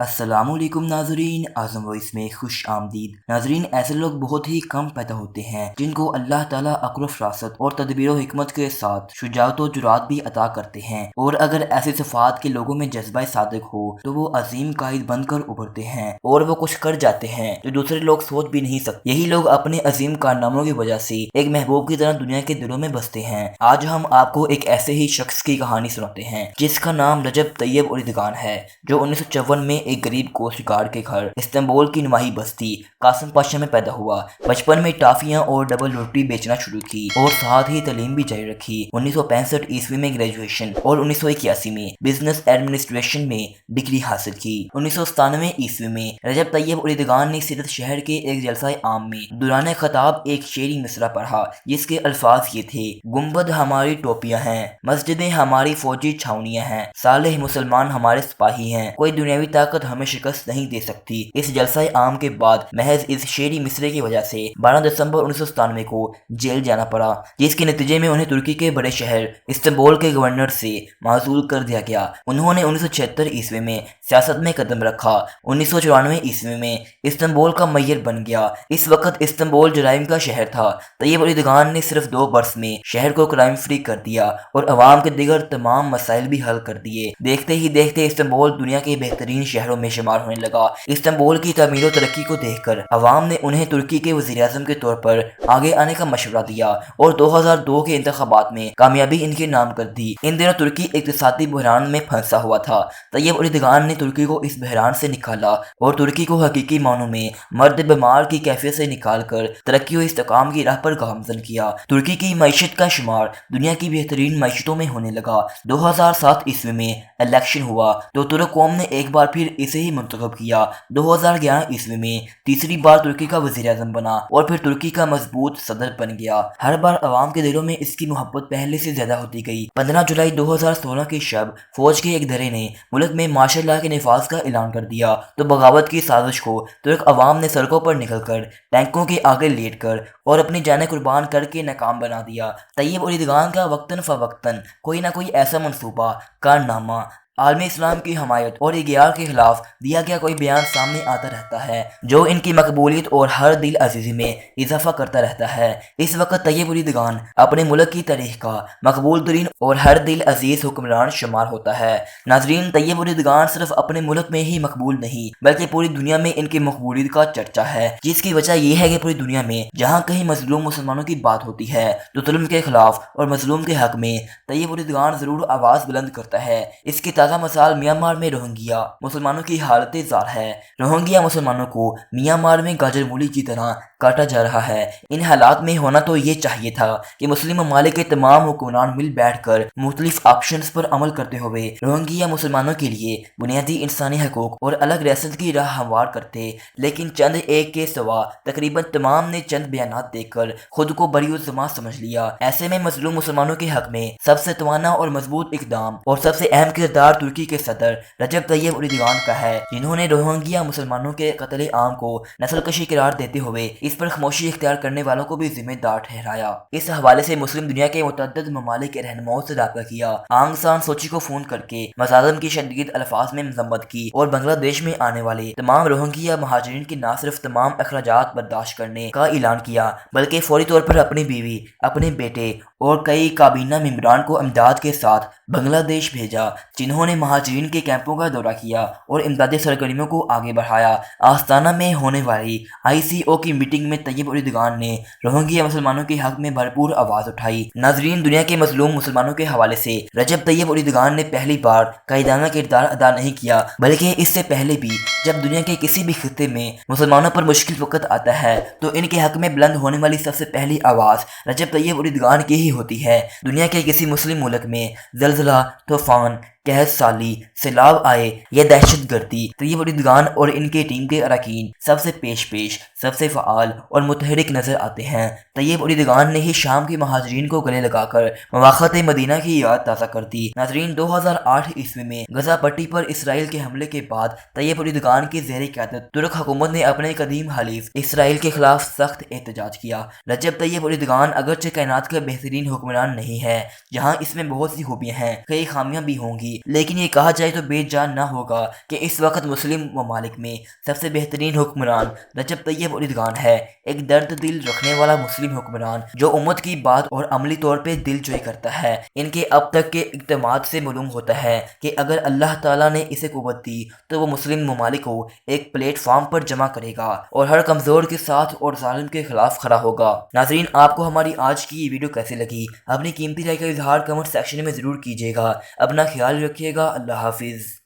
अस्सलाम वालेकुम नाजरीन, आज़म वॉइस में खुश आमदीद। नाजरीन, ऐसे लोग बहुत ही कम पैदा होते हैं जिनको अल्लाह ताला अक्ल फरासत और तदबीर व हिकमत के साथ शुजाअत व जुरात भी अता करते हैं, और अगर ऐसे सिफात के लोगों में जज्बा सादिक हो तो वो अजीम कायद बनकर उभरते हैं और वो कुछ कर जाते हैं जो दूसरे लोग सोच भी नहीं सकते। यही लोग अपने अजीम कारनामों की वजह से एक महबूब की तरह दुनिया के दिलों में बसते हैं। आज हम आपको एक ऐसे ही शख्स की कहानी सुनाते हैं जिसका नाम रजब तैयब उर्दगान है, जो 1954 में एक गरीब कोस्ट गार्ड के घर इस्तांबुल की नुमाही बस्ती कासिम पाशा में पैदा हुआ। बचपन में टाफियां और डबल रोटी बेचना शुरू की और साथ ही तालीम भी जारी रखी। 1965 ईस्वी में ग्रेजुएशन और 1981 में बिजनेस एडमिनिस्ट्रेशन में डिग्री हासिल की। 1997 ईस्वी में रजब तैयब उर्दगान ने सीरत शहर के एक जलसा आम में दुराने खताब एक शेरी मिसरा पढ़ा जिसके अल्फाज ये थे: गुंबद हमारी टोपियां हैं, मस्जिदें हमारी फौजी छावनियां हैं, सालेह मुसलमान हमारे सिपाही हैं, कोई दुनियावी ताकत हमें शिकस्त नहीं दे सकती। इस जलसा आम के बाद महज इस शेरी मिसरे की वजह से 12 दिसंबर 1997 को जेल जाना पड़ा, जिसके नतीजे में उन्हें तुर्की के बड़े शहर इस्तांबुल के गवर्नर से माजूल कर दिया गया। उन्होंने 1976 ईस्वी में सियासत में कदम रखा। 1994 ईस्वी में इस्तांबुल का मेयर बन गया। इस वक्त इस्तांबुल जराइम का शहर था। तैयब उर्दगान ने सिर्फ 2 बरस में शहर को क्राइम फ्री कर दिया और अवाम के दिगर तमाम मसाइल भी हल कर दिए। देखते ही देखते इस्तांबुल दुनिया के बेहतरीन शहरों में शुमार होने लगा। इस्तांबुल की तमीर और तरक्की को देखकर अवाम ने उन्हें तुर्की के वज़ीर-ए-आज़म के तौर पर आगे आने का मशवरा दिया और 2002 के इंतखाबात में कामयाबी इनके नाम कर दी। इन दिनों तुर्की इक़्तिसादी बहरान में फंसा हुआ था। तैयब उर्दगान ने तुर्की को इस बहरान से निकाला और तुर्की को हकीकी मानों में मर्द बीमार की कैफियत से निकाल कर तरक्की और इस्तेकाम की राह पर गामजन किया। तुर्की की मईशत का शुमार दुनिया की बेहतरीन मईशतों में होने लगा। 2007 ईस्वी में इलेक्शन हुआ तो तुर्क कौम ने एक बार फिर इसे ही मुंतखब किया। 2011 ईस्वी में तीसरी बार तुर्की का वज़ीर-ए-आज़म बना और फिर तुर्की का मजबूत सदर बन गया। हर बार अवाम के दिलों में इसकी मोहब्बत पहले से ज्यादा होती गई। 15 जुलाई 2016 की शब फौज के एक धड़े ने मुल्क में मार्शल लॉ के निफाज का ऐलान कर दिया तो बगावत की साजिश को तुर्क अवाम ने सड़कों पर निकलकर टैंकों के आगे लेट कर और अपनी जानें कुर्बान करके नाकाम बना दिया। तैयब उर्दगान का वक्तन फवक्तन कोई ना कोई ऐसा मंसूबा, कारनामा, आलमी इस्लाम की हमायत और इग्यार के खिलाफ दिया गया कोई बयान सामने आता रहता है जो इनकी मकबूलियत और हर दिल अजीज़ी में इजाफा करता रहता है। इस वक्त तैयब उर्दगान अपने मुल्क की तारीख का मकबूल तरीन और हर दिल अजीज हुक्मरान शुमार होता है। नाजरीन, तैयब उर्दगान सिर्फ अपने मुल्क में ही मकबूल नहीं बल्कि पूरी दुनिया में इनकी मकबूलियत का चर्चा है, जिसकी वजह यह है कि पूरी दुनिया में जहाँ कहीं मजलूम मुसलमानों की बात होती है तो जुल्म के खिलाफ और मजलूम के हक में तैयब उर्दगान जरूर आवाज बुलंद करता है। इसकी ताज़ा मिसाल म्यांमार में रोहिंग्या मुसलमानों की हालत ज़ार है। रोहिंग्या मुसलमानों को म्यांमार में गाजर मूली की तरह काटा जा रहा है। इन हालात में होना तो ये चाहिए था कि मुस्लिम ममालिक के तमाम हुक्मरान मिल बैठ कर मुख्तलिफ ऑप्शंस पर अमल करते हुए रोहिंग्या मुसलमानों के लिए बुनियादी इंसानी हकूक और अलग रियासत की राह हमवार करते, लेकिन चंद एक के सिवा तकरीबन तमाम ने चंद बयानात देकर खुद को बरीउज़्ज़मा समझ लिया। ऐसे में मजलूम मुसलमानों के हक में सबसे तवाना और मजबूत इकदाम और सबसे अहम किरदार तुर्की के सदर रजब तैयब उर्दगान का है, जिन्होंने रोहिंग्या मुसलमानों के कत्ले आम को नस्लकशी करार देते हुए इस पर खामोशी इख्तियार करने वालों को भी जिम्मेदार ठहराया। इस हवाले से मुस्लिम दुनिया के मुतअद्दिद ममालिक के रहनुमाओं से राब्ता किया। आंग सान सूची को फोन करके मज़ालिम की शदीद अल्फाज में मजम्मत की और बांग्लादेश में आने वाले तमाम रोहिंग्या महाजरीन की न सिर्फ तमाम अखराजात बर्दाश्त करने का ऐलान किया बल्कि फौरी तौर पर अपनी बीवी, अपने बेटे और कई काबीना मेंबरान को इमदाद के साथ बांग्लादेश भेजा, जिन्होंने महाजरीन के कैंपों का दौरा किया और इमदादी सरगर्मियों को आगे बढ़ाया। आस्ताना में होने वाली ICO की मीटिंग में तैयब उर्दगान ने रोहिंग्या मुसलमानों के हक में भरपूर आवाज उठाई। नाजरीन, दुनिया के मजलूम मुसलमानों के हवाले से रजब तैयब उर्दगान ने पहली बार कायदाना किरदार अदा नहीं किया बल्कि इससे पहले भी जब दुनिया के किसी भी खित्ते में मुसलमानों पर मुश्किल वक्त आता है तो इनके हक में बुलंद होने वाली सबसे पहली आवाज रजब तैयब उर्दगान की ही होती है। दुनिया के किसी मुस्लिम मुल्क में ज़ल्ज़ला, तूफान, कहत साली, सैलाब आए या दहशत गर्दी, तैयब उर्दगान और इनके टीम के अरकान सबसे पेश सबसे फ़आल और मुतहरिक नजर आते हैं। तैयब उर्दगान ने ही शाम के महाजरीन को गले लगाकर मवाक़त मदीना की याद ताज़ा कर दी। नाज़रीन, 2008 ईस्वी में गजा पट्टी पर इसराइल के हमले के बाद तैयब उर्दगान की ज़ेर क़यादत तुर्क हुकूमत ने अपने कदीम हलीफ इसराइल के खिलाफ सख्त एहतजाज किया। रजब तैयब उर्दगान अगरचे कायनात का बेहतरीन हुक्मरान नहीं है, जहाँ इसमें बहुत सी खूबियाँ हैं, कई खामियाँ भी होंगी, تھی، لیکن یہ کہا جائے تو بے جان نہ ہوگا کہ اس وقت مسلم ممالک میں سب سے بہترین حکمران رجب طیب اردگان ہے، ایک درد دل رکھنے والا مسلم حکمران جو امت کی بات اور عملی طور پہ دل جوئی کرتا ہے۔ ان کے اب تک کے اقدامات سے معلوم ہوتا ہے کہ اگر اللہ تعالیٰ نے اسے قوت دی تو وہ مسلم ممالک کو ایک پلیٹ فارم پر جمع کرے گا اور ہر کمزور کے ساتھ اور ظالم کے خلاف کھڑا ہوگا۔ ناظرین، آپ کو ہماری آج کی یہ ویڈیو کیسے لگی؟ اپنی قیمتی رائے کا اظہار کمنٹ سیکشن میں ضرور کیجیے گا۔ اپنا خیال رکھیے گا۔ اللہ حافظ۔